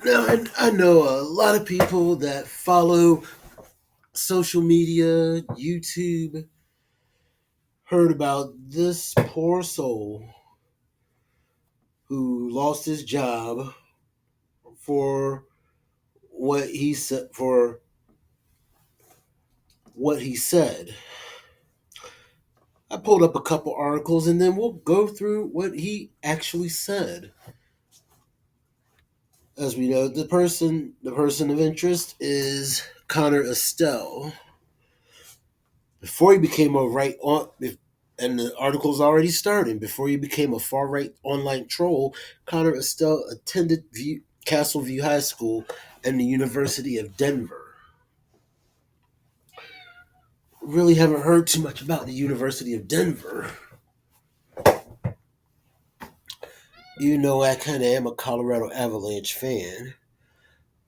Now, I know a lot of people that follow social media, YouTube, heard about this poor soul who lost his job for for what he said. I pulled up a couple articles and then we'll go through what he actually said. As we know, the person of interest is Connor Estelle. Before he became a right on, and the article's already starting. Before he became a far right online troll, Connor Estelle attended Castle View High School and the University of Denver. Really haven't heard too much about the University of Denver. You know, I kind of am a Colorado Avalanche fan.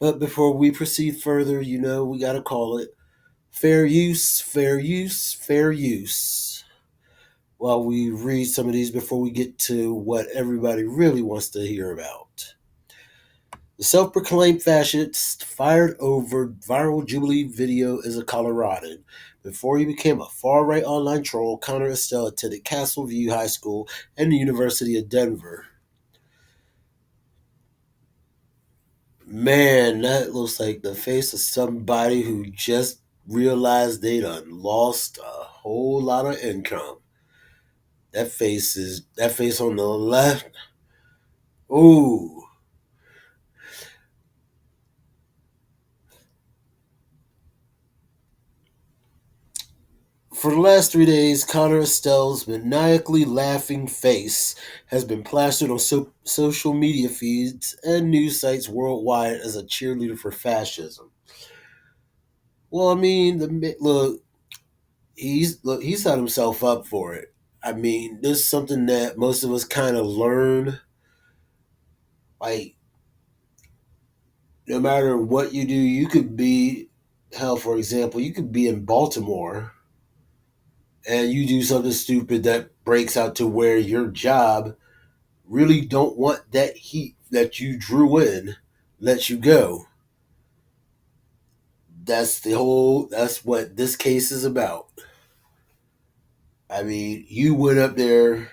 But before we proceed further, we got to call it fair use, fair use, fair use. While we read some of these before we get to what everybody really wants to hear about. The self proclaimed fascist fired over viral Jubilee video as a Coloradan. Before he became a far right online troll, Connor Estelle attended Castle View High School and the University of Denver. Man, that looks like the face of somebody who just realized they done lost a whole lot of income. That face on the left. Ooh. For the last 3 days, Connor Estelle's maniacally laughing face has been plastered on social media feeds and news sites worldwide as a cheerleader for fascism. Well, I mean, he set himself up for it. I mean, this is something that most of us kind of learn. Like, no matter what you do, you could be, hell, for example, you could be in Baltimore and you do something stupid that breaks out to where your job really don't want that heat that you drew in let you go. That's what this case is about. I mean, you went up there.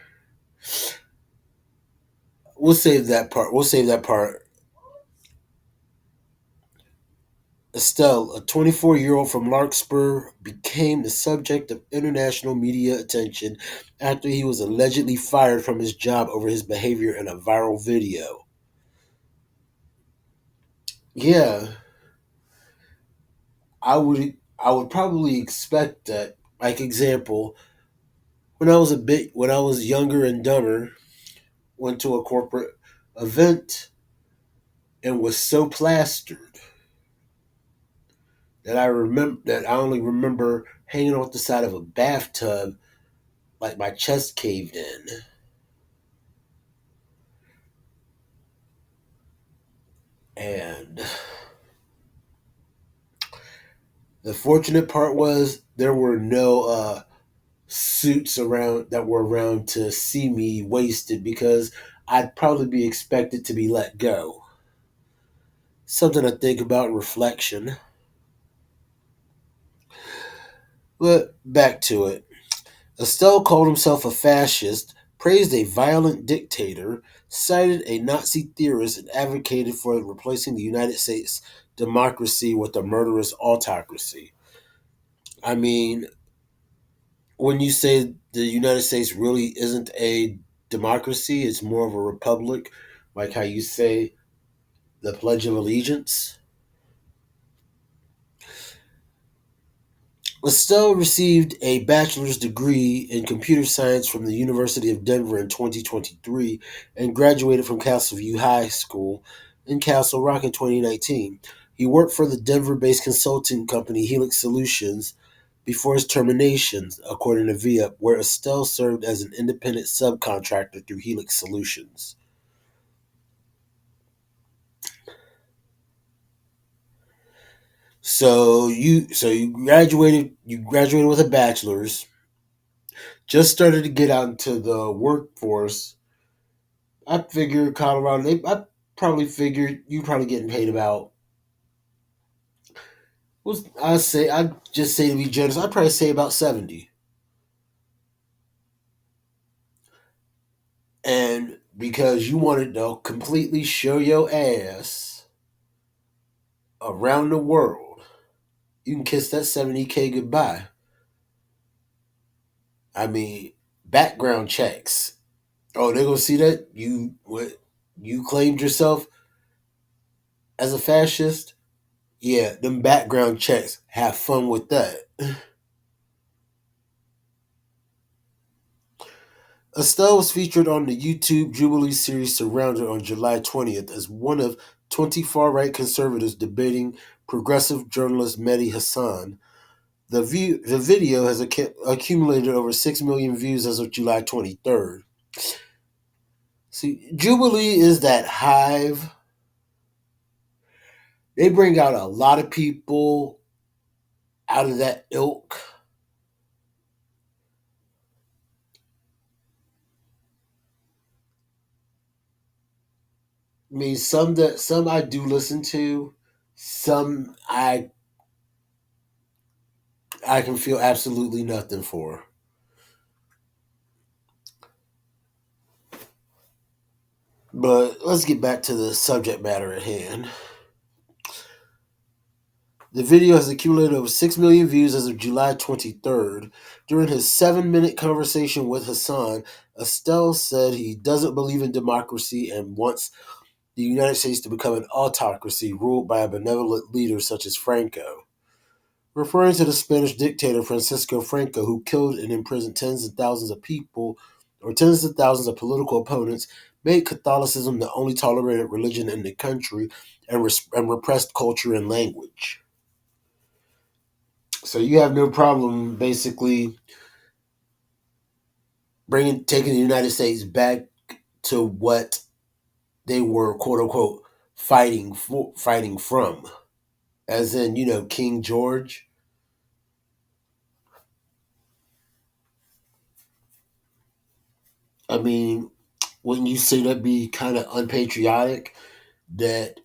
We'll save that part. Estelle, a 24-year-old from Larkspur, became the subject of international media attention after he was allegedly fired from his job over his behavior in a viral video. Yeah, I would probably expect that. Like example, when I was younger and dumber, went to a corporate event and was so plastered that I only remember hanging off the side of a bathtub like my chest caved in. And the fortunate part was there were no suits around that were around to see me wasted because I'd probably be expected to be let go. Something to think about in reflection. But back to it. Estelle called himself a fascist, praised a violent dictator, cited a Nazi theorist, and advocated for replacing the United States democracy with a murderous autocracy. I mean, when you say the United States really isn't a democracy, it's more of a republic, like how you say the Pledge of Allegiance. Estelle received a bachelor's degree in computer science from the University of Denver in 2023 and graduated from Castleview High School in Castle Rock in 2019. He worked for the Denver-based consulting company Helix Solutions before his termination, according to VIA, where Estelle served as an independent subcontractor through Helix Solutions. So you graduated with a bachelor's, just started to get out into the workforce. I figure Colorado. probably figured you probably getting paid about. Was I just say to be generous, I'd probably say about 70. And because you wanted to completely show your ass around the world, you can kiss that 70K goodbye. I mean, background checks. Oh, they're gonna see that you claimed yourself as a fascist. Yeah, them background checks. Have fun with that. Estelle was featured on the YouTube Jubilee series Surrounded on July 20th as one of 20 far right conservatives debating progressive journalist Medhi Hasan. The video has accumulated over 6 million views as of July 23rd. See, Jubilee is that hive. They bring out a lot of people out of that ilk. I mean, some I do listen to, some I can feel absolutely nothing for. But let's get back to the subject matter at hand. The video has accumulated over 6 million views as of July 23rd. During his 7-minute conversation with Hassan, Estelle said he doesn't believe in democracy and wants the United States to become an autocracy ruled by a benevolent leader such as Franco. Referring to the Spanish dictator Francisco Franco, who killed and imprisoned tens of thousands of people or tens of thousands of political opponents, made Catholicism the only tolerated religion in the country and repressed culture and language. So you have no problem basically taking the United States back to what they were quote unquote fighting from, as in King George. I mean, wouldn't you say that'd be kind of unpatriotic that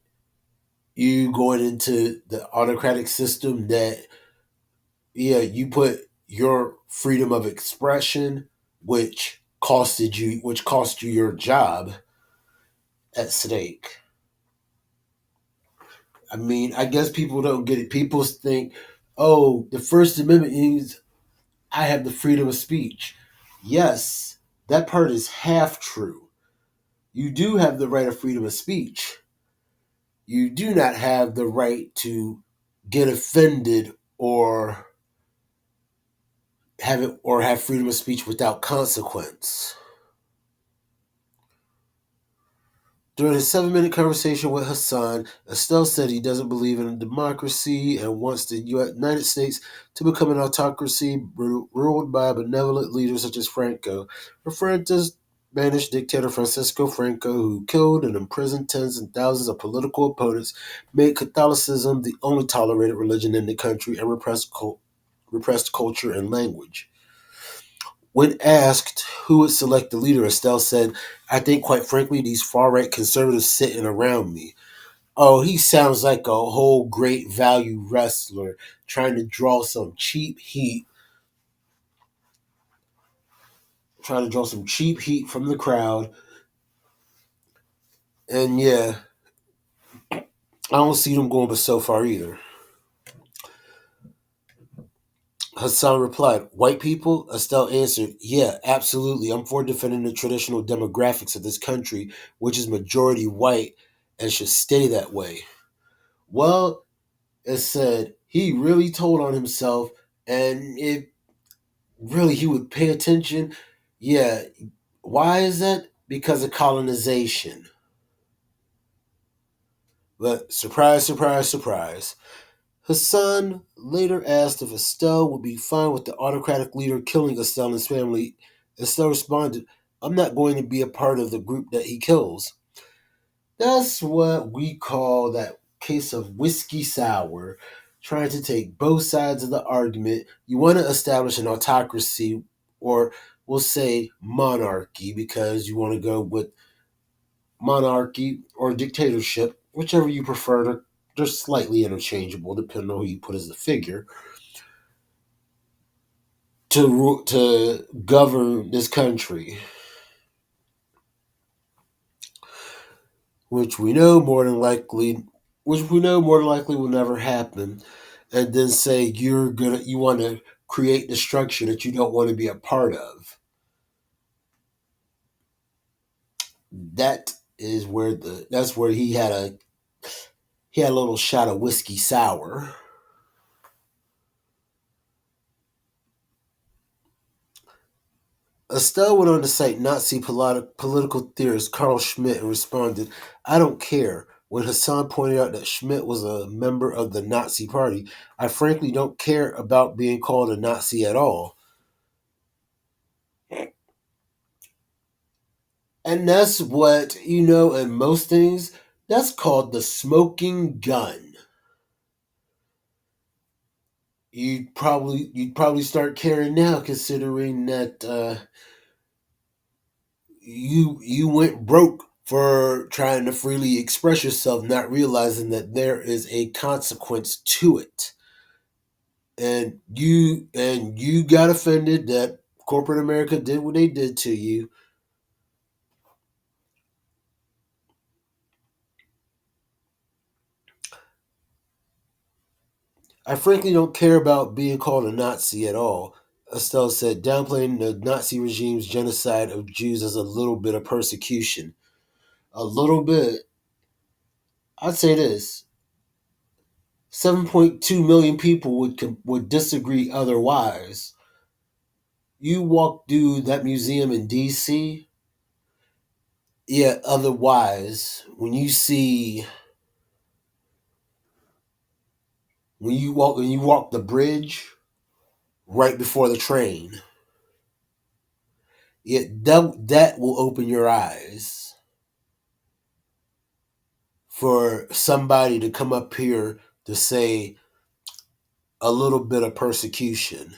you going into the autocratic system that you put your freedom of expression, which cost you your job, at stake? I mean, I guess people don't get it. People think, oh, the First Amendment means I have the freedom of speech. Yes, that part is half true. You do have the right of freedom of speech. You do not have the right to get offended or have freedom of speech without consequence. During his 7-minute conversation with Hassan, Estelle said he doesn't believe in democracy and wants the United States to become an autocracy ruled by a benevolent leader such as Franco, referring to Spanish dictator Francisco Franco, who killed and imprisoned tens and thousands of political opponents, made Catholicism the only tolerated religion in the country, and repressed culture and language. When asked who would select the leader, Estelle said, I think, quite frankly, these far right conservatives sitting around me. Oh, he sounds like a whole great value wrestler trying to draw some cheap heat from the crowd. And yeah, I don't see them going but so far either. Hassan replied, White people? Estelle answered, Yeah, absolutely. I'm for defending the traditional demographics of this country, which is majority white and should stay that way. Well, it said he really told on himself, and if really he would pay attention, yeah. Why is that? Because of colonization. But surprise, surprise, surprise. Hassan later asked if Estelle would be fine with the autocratic leader killing Estelle and his family. Estelle responded, I'm not going to be a part of the group that he kills. That's what we call that case of whiskey sour, trying to take both sides of the argument. You want to establish an autocracy, or we'll say monarchy, because you want to go with monarchy, or dictatorship, whichever you prefer. They're slightly interchangeable depending on who you put as the figure, to govern this country, which we know more than likely, will never happen, and then say you want to create the structure that you don't want to be a part of. That's where he had a little shot of whiskey sour. Estelle went on to cite Nazi political theorist Carl Schmitt and responded, "I don't care." When Hasan pointed out that Schmitt was a member of the Nazi Party, "I frankly don't care about being called a Nazi at all." And that's what, in most things, that's called the smoking gun. You'd probably start caring now, considering that you went broke for trying to freely express yourself, not realizing that there is a consequence to it. And you got offended that corporate America did what they did to you. "I frankly don't care about being called a Nazi at all," Estelle said, downplaying the Nazi regime's genocide of Jews as a little bit of persecution. A little bit. I'd say this: 7.2 million people would disagree otherwise. You walk through that museum in DC, yeah, otherwise, when you walk the bridge right before the train, that will open your eyes for somebody to come up here to say a little bit of persecution.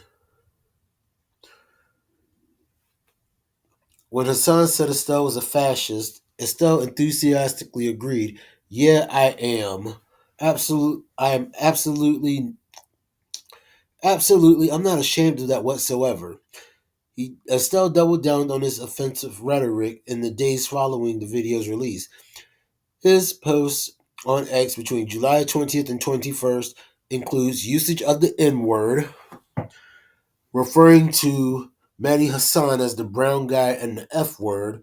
When Hassan said Estelle was a fascist, Estelle enthusiastically agreed. "Yeah, I am. I am absolutely. I'm not ashamed of that whatsoever." Estelle doubled down on his offensive rhetoric in the days following the video's release. His posts on X between July 20th and 21st includes usage of the N word, referring to Medhi Hasan as the brown guy, and the F word,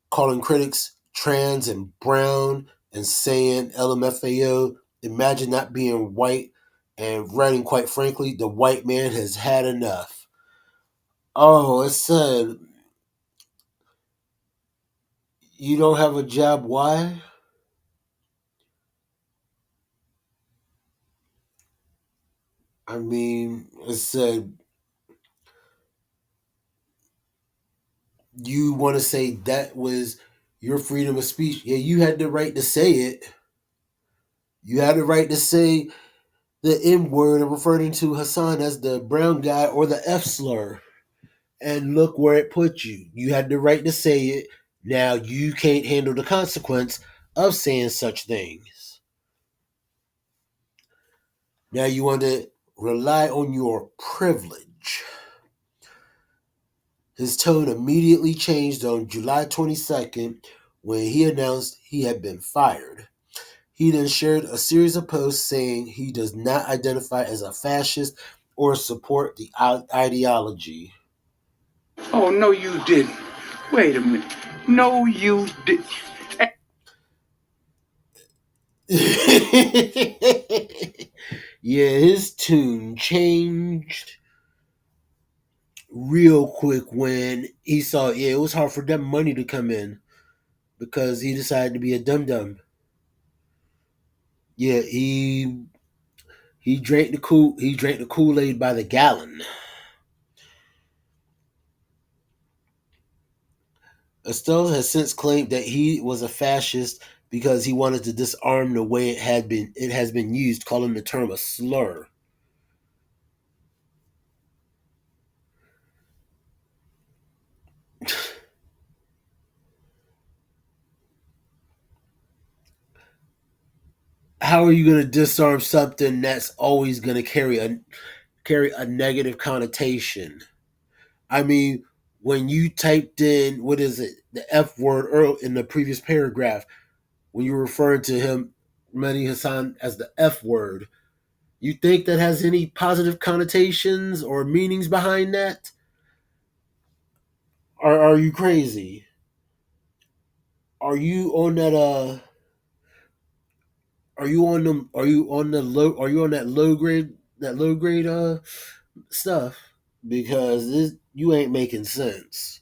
calling critics trans and brown, and saying LMFAO, "Imagine not being white," and writing, "Quite frankly, the white man has had enough." Oh, it said, "You don't have a job, why?" I mean, it said, "You want to say that was your freedom of speech?" Yeah, you had the right to say it. You had the right to say the M word and referring to Hassan as the brown guy or the F slur. And look where it put you. You had the right to say it. Now you can't handle the consequence of saying such things. Now you want to rely on your privilege. His tone immediately changed on July 22nd when he announced he had been fired. He then shared a series of posts saying he does not identify as a fascist or support the ideology. Oh, no, you didn't. Wait a minute. No, you did. Yeah, his tune changed real quick when he saw, yeah, it was hard for them money to come in because he decided to be a dum dum. Yeah, he drank the Kool-Aid by the gallon. Estelle has since claimed that he was a fascist because he wanted to disarm the way it has been used, calling the term a slur. how are you going to disarm something that's always going to carry a negative connotation? I mean, when you typed in what is it, the F word earl in the previous paragraph, when you were referring to him, Medhi Hasan, as the F word, you think that has any positive connotations or meanings behind that? Or are you crazy? Are you on that are you on them are you on the low are you on that low grade stuff? Because you ain't making sense.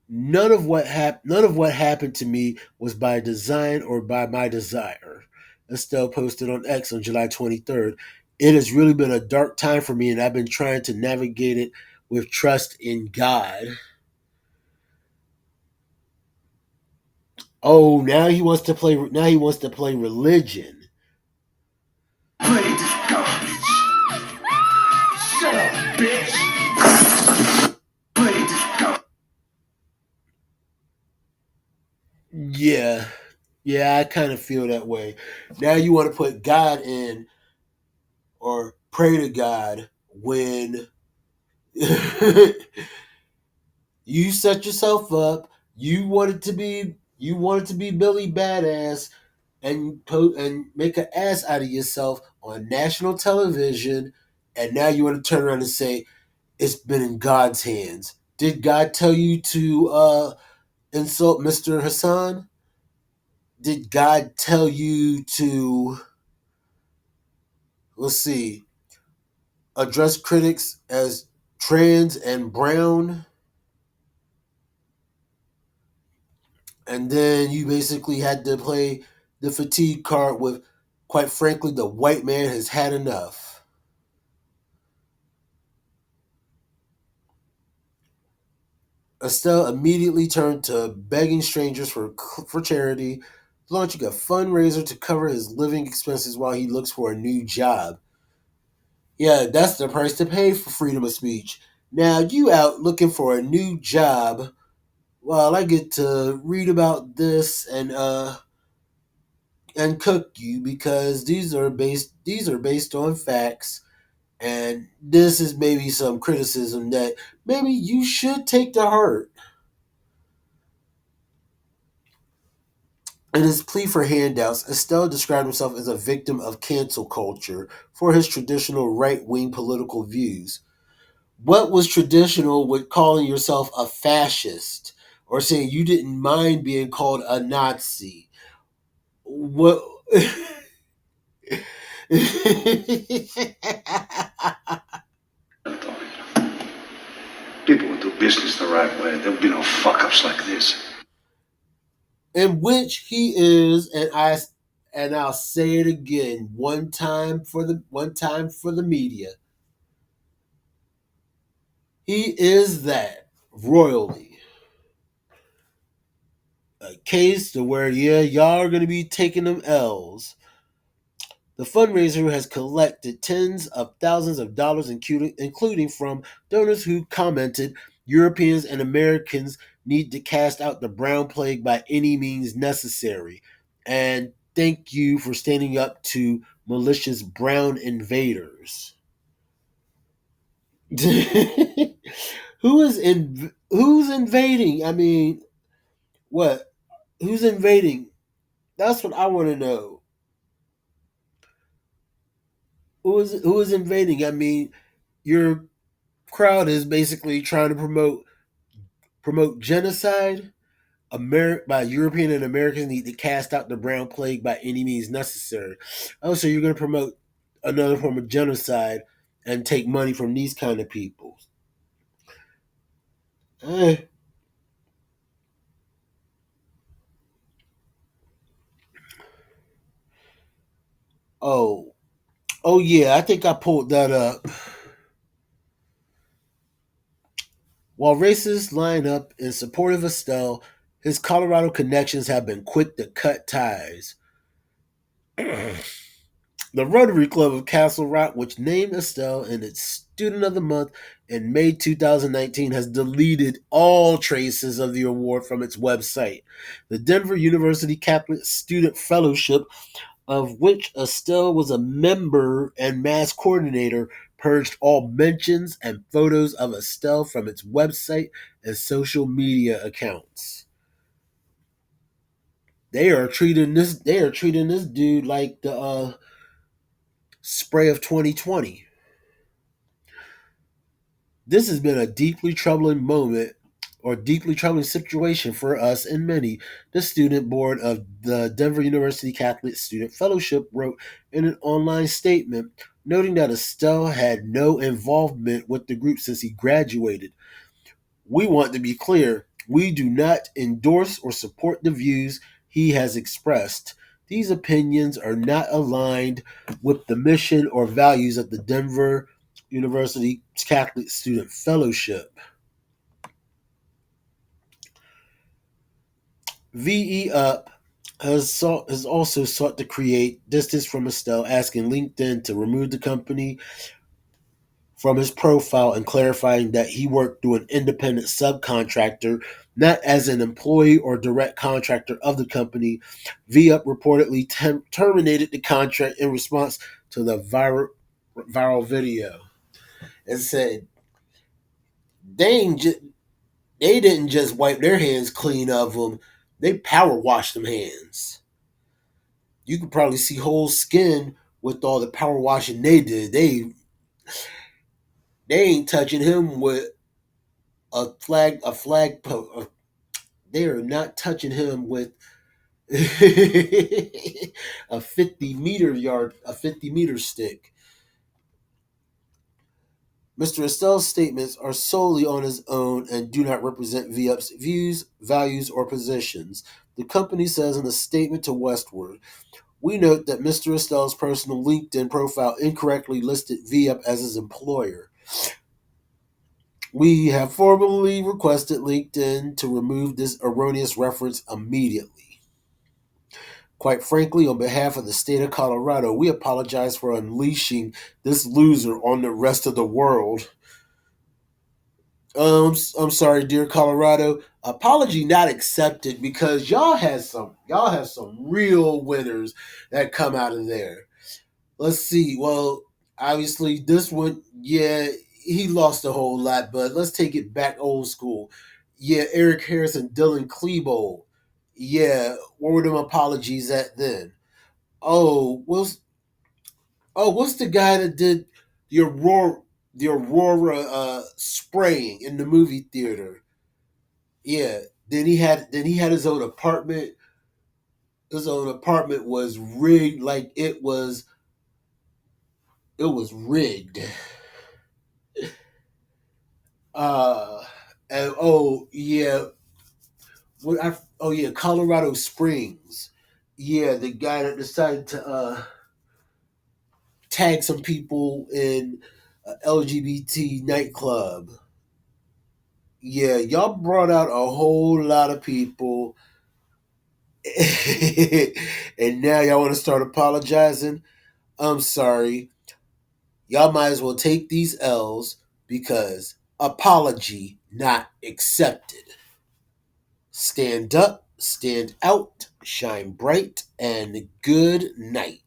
None of what happened to me was by design or by my desire. Estelle posted on X on July 23rd. It has really been a dark time for me and I've been trying to navigate it with trust in God. Oh, now he wants to play religion. Play this garbage. Shut up, bitch. Play this garbage. Yeah. Yeah, I kind of feel that way. Now you want to put God in or pray to God when you set yourself up. You wanted to be Billy Badass and make an ass out of yourself on national television, and now you want to turn around and say it's been in God's hands. Did God tell you to insult Mr. Hassan? Did God tell you to, let's see, address critics as trans and brown? And then you basically had to play the fatigue card with, quite frankly, the white man has had enough. Estelle immediately turned to begging strangers for charity, launching a fundraiser to cover his living expenses while he looks for a new job. Yeah, that's the price to pay for freedom of speech. Now you out looking for a new job while I get to read about this and cook you because these are based on facts and this is maybe some criticism that maybe you should take to heart. In his plea for handouts, Estelle described himself as a victim of cancel culture for his traditional right wing political views. What was traditional with calling yourself a fascist or saying you didn't mind being called a Nazi? What? People will do business the right way. There'll be no fuck ups like this. In which he is, and I'll say it again, one time for the media. He is that royally. A case to where yeah, y'all are gonna be taking them L's. The fundraiser has collected tens of thousands of dollars, including from donors who commented Europeans and Americans need to cast out the brown plague by any means necessary. And thank you for standing up to malicious brown invaders. Who's invading? I mean, what? Who's invading? That's what I want to know. Who is invading? I mean, your crowd is basically trying to promote genocide. By European and Americans need to cast out the brown plague by any means necessary. Oh, so you're going to promote another form of genocide and take money from these kind of people? Eh. Oh, oh yeah, I think I pulled that up. While racists line up in support of Estelle, his Colorado connections have been quick to cut ties. The Rotary Club of Castle Rock, which named Estelle in its Student of the Month in May 2019, has deleted all traces of the award from its website. The Denver University Catholic Student Fellowship, of which Estelle was a member and mass coordinator, purged all mentions and photos of Estelle from its website and social media accounts. They are treating this dude like the spray of 2020. This has been a deeply troubling moment or deeply troubling situation for us and many. The student board of the Denver University Catholic Student Fellowship wrote in an online statement noting that Estelle had no involvement with the group since he graduated. We want to be clear, we do not endorse or support the views he has expressed. These opinions are not aligned with the mission or values of the Denver University Catholic Student Fellowship. VE Up has also sought to create distance from Estelle, asking LinkedIn to remove the company from his profile and clarifying that he worked through an independent subcontractor, not as an employee or direct contractor of the company. VUp reportedly terminated the contract in response to the viral video and said they ain't they didn't just wipe their hands clean of them, they power washed them hands. You could probably see whole skin with all the power washing they did. They ain't touching him with a flag post. They are not touching him with a 50-meter stick. Mr. Estelle's statements are solely on his own and do not represent VUp's views, values, or positions. The company says in a statement to Westward, we note that Mr. Estelle's personal LinkedIn profile incorrectly listed VUp as his employer. We have formally requested LinkedIn to remove this erroneous reference immediately. Quite frankly, on behalf of the state of Colorado, we apologize for unleashing this loser on the rest of the world. I'm sorry, dear Colorado. Apology not accepted because y'all have some real winners that come out of there. Let's see. Well, obviously this one, yeah, he lost a whole lot, but let's take it back old school. Yeah, Eric Harris and Dylan Klebold. Yeah, what were them apologies at then? Oh, what's the guy that did the Aurora spraying in the movie theater? Yeah. Then he had his own apartment. His own apartment was rigged like it was rigged. Uh and oh yeah, oh yeah, Colorado Springs. Yeah, the guy that decided to tag some people in a LGBT nightclub. Yeah, y'all brought out a whole lot of people, and now y'all want to start apologizing. I'm sorry. Y'all might as well take these L's because apology not accepted. Stand up, stand out, shine bright, and good night.